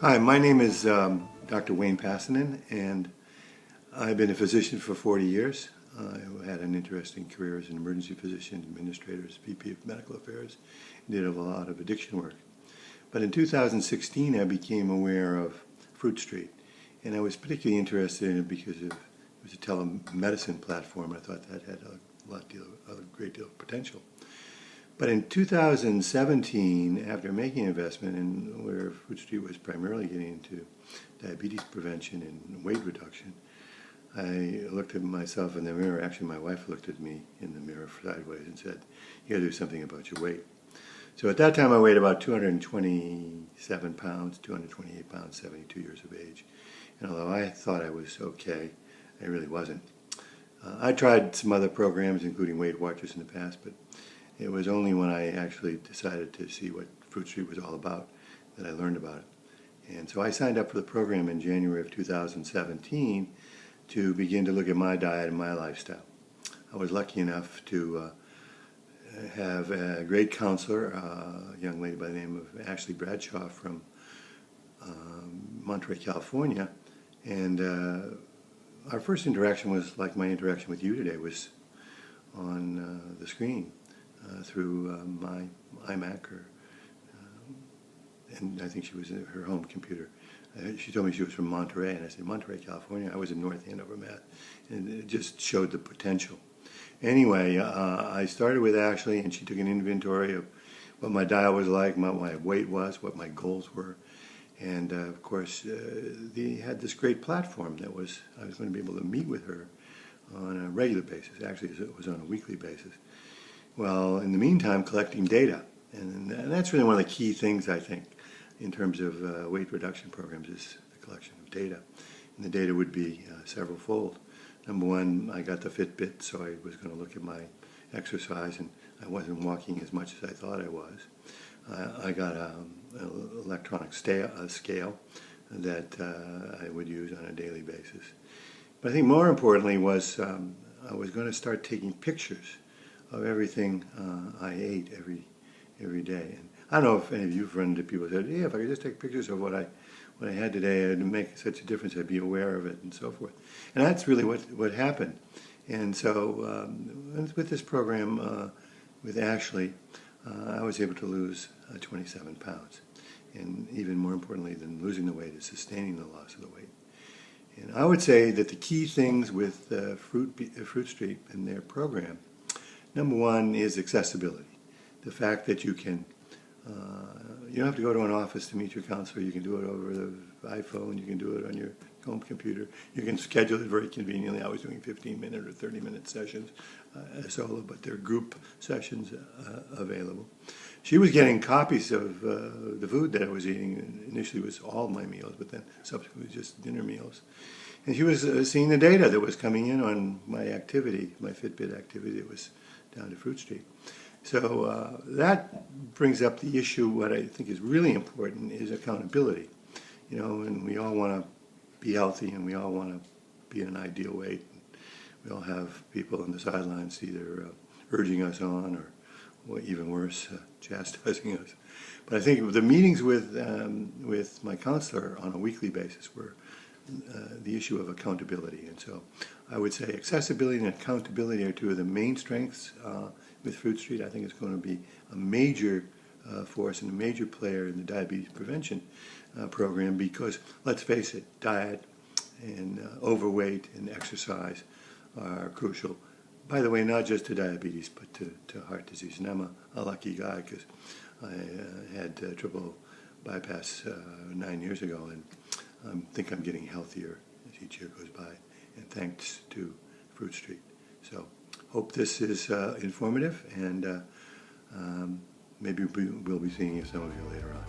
Hi, my name is Dr. Wayne Pasanen, and I've been a physician for 40 years. I had an interesting career as an emergency physician, administrator, VP of Medical Affairs, and did a lot of addiction work. But in 2016, I became aware of Fruit Street, and I was particularly interested in it because it was a telemedicine platform. I thought that had a great deal of potential. But in 2017, after making an investment in where Fruit Street was primarily getting into diabetes prevention and weight reduction, I looked at myself in the mirror. Actually, my wife looked at me in the mirror sideways and said, "You got to do something about your weight." So at that time, I weighed about 227 pounds, 228 pounds, 72 years of age. And although I thought I was okay, I really wasn't. I tried some other programs, including Weight Watchers in the past, but it was only when I actually decided to see what Fruit Street was all about that I learned about it. And so I signed up for the program in January of 2017 to begin to look at my diet and my lifestyle. I was lucky enough to have a great counselor, a young lady by the name of Ashley Bradshaw from Monterey, California. And our first interaction was like my interaction with you today, was on the screen. Through my iMac, and I think she was in her home computer. She told me she was from Monterey, and I said, Monterey, California? I was in North Andover, Mass. And it just showed the potential. Anyway, I started with Ashley, and she took an inventory of what my diet was like, what my weight was, what my goals were. And of course, they had this great platform that I was going to be able to meet with her on a regular basis. Actually, it was on a weekly basis. Well, in the meantime, collecting data. And that's really one of the key things, I think, in terms of weight reduction programs, is the collection of data. And the data would be several-fold. Number one, I got the Fitbit, so I was going to look at my exercise, and I wasn't walking as much as I thought I was. I got an electronic scale that I would use on a daily basis. But I think more importantly was I was going to start taking pictures of everything I ate every day. And I don't know if any of you have run into people who said, "Yeah, if I could just take pictures of what I had today, it'd make such a difference. I'd be aware of it," and so forth. And that's really what happened. And so with this program with Ashley, I was able to lose 27 pounds. And even more importantly than losing the weight is sustaining the loss of the weight. And I would say that the key things with Fruit Street and their program, number one is accessibility. The fact that you don't have to go to an office to meet your counselor. You can do it over the iPhone. You can do it on your home computer. You can schedule it very conveniently. I was doing 15-minute or 30-minute sessions solo, but there are group sessions available. She was getting copies of the food that I was eating. Initially it was all my meals, but then subsequently just dinner meals. And she was seeing the data that was coming in on my activity, my Fitbit activity that was down to Fruit Street. So that brings up the issue. What I think is really important is accountability. And we all want to be healthy, and we all want to be in an ideal weight. We all have people on the sidelines either urging us on or even worse, chastising us. But I think the meetings with my counselor on a weekly basis were the issue of accountability. And so I would say accessibility and accountability are two of the main strengths with Fruit Street. I think it's going to be a major force and a major player in the diabetes prevention program, because let's face it, diet and overweight and exercise are crucial. By the way, not just to diabetes, but to heart disease. And I'm a lucky guy because I had triple bypass 9 years ago, and I think I'm getting healthier as each year goes by, and thanks to Fruit Street. So hope this is informative, and maybe we'll be seeing some of you later on.